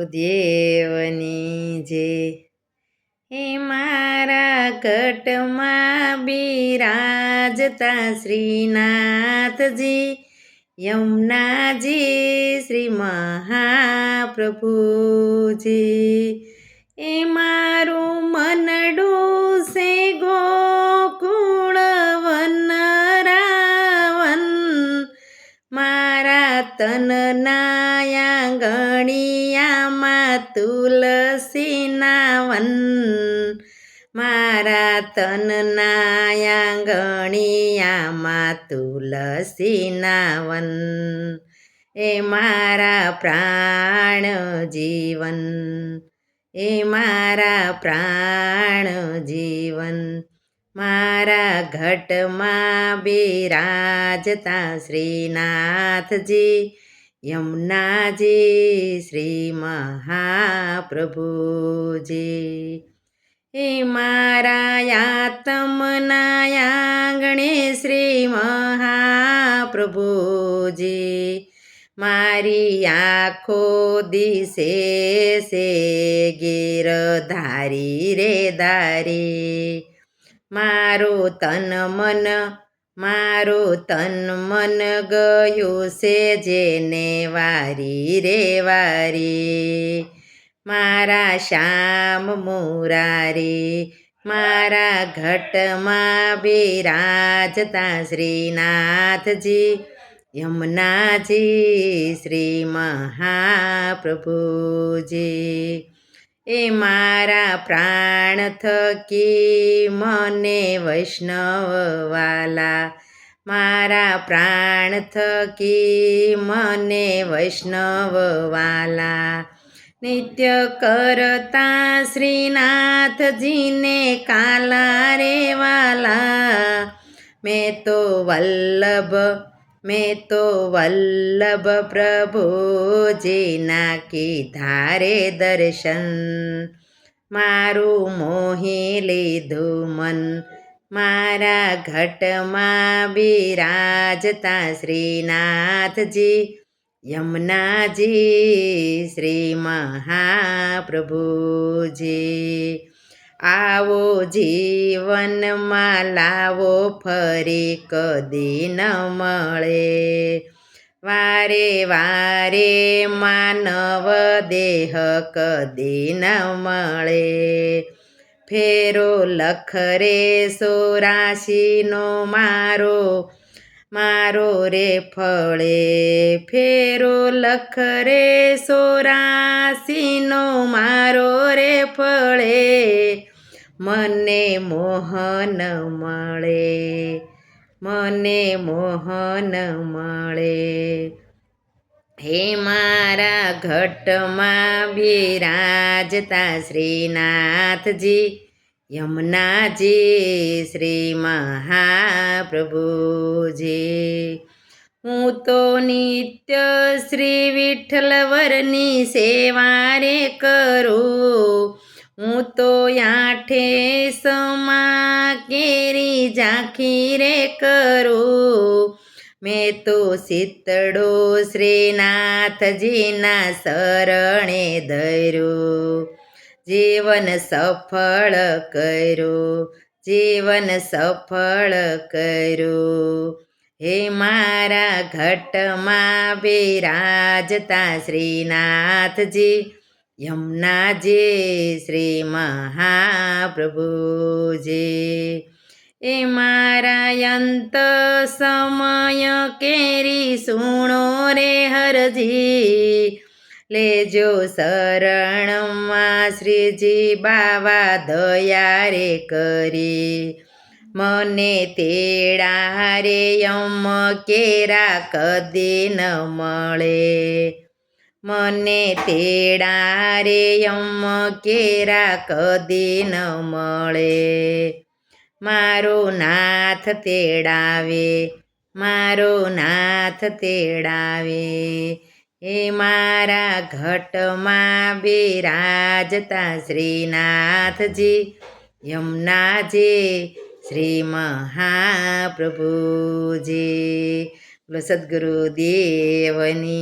દેવની જે હે મારા ઘટમાં બિરાજતા શ્રીનાથજી યમુનાજી શ્રી મહાપ્રભુજી એ મારું મનડું સે ગોકુળ વનરાવન મારા તનના આંગણિયામાં તુલસીના વન મારા તનના આંગણિયામાં તુલસીના વન એ મારા પ્રાણ જીવન એ મારા પ્રાણ જીવન મારા ઘટમાં બિરાજતા શ્રીનાથજી યમુનાજી શ્રી મહાપ્રભુજી એ મારા આત્મના આંગણે શ્રી મહાપ્રભુજી મારી આંખો દિશે સે ગીરધારી રે ધારી મારું તન મન ગયું છે જેને વારી રે વારી મારા શ્યામ મુરારી મારા ઘટમાં બિરાજતા શ્રીનાથજી યમુનાજી શ્રી મહાપ્રભુજી એ મારા પ્રાણ થકી મને વૈષ્ણવ વાલા મારા પ્રાણ થકી મને વૈષ્ણવ વાલા નિત્ય કરતા શ્રીનાથજીને કાલા રે વાલા મેં તો વલ્લભ પ્રભુજીના કીધા રે દર્શન મારું મોહી લીધું મન મારા ઘટમાં બિરાજતા શ્રીનાથજી યમુનાજી શ્રી મહાપ્રભુજી આવો જીવનમાં લાવો ફરી કદી ન મળે વારે વારે માનવ દેહ કદી ન મળે ફેરો લખ રે 84નો મારો રે ફળે ફેરો લખ રે 84નો મારો રે ફળે મને મોહન મળે હે મારા ઘટમાં બિરાજતા શ્રીનાથજી યમુનાજી શ્રી મહાપ્રભુજી હું તો નિત્ય શ્રી વિઠ્ઠલવરની સેવા રે કરું હું તો 8 સમા કેરી ઝાંખી રે કરું મેં તો શીતળો શ્રીનાથજીના શરણે ધર્યું જીવન સફળ કર્યું હે મારા ઘટમાં બિરાજતા શ્રીનાથજી યમુનાજી શ્રી મહાપ્રભુજી એ મારા અંત સમય કેરી સુણો રે હરજી લેજો શરણમાં શ્રીજી બાવા દયા રે કરી મને તેડા રે યમ કેરા કદી ન મળે મને તેડા રે યમ કેરા કદી ન મળે મારો નાથ તેડાવે એ મારા ઘટમાં બિરાજતા શ્રીનાથજી યમુનાજી શ્રી મહાપ્રભુજી બોલો સદગુરુ દેવની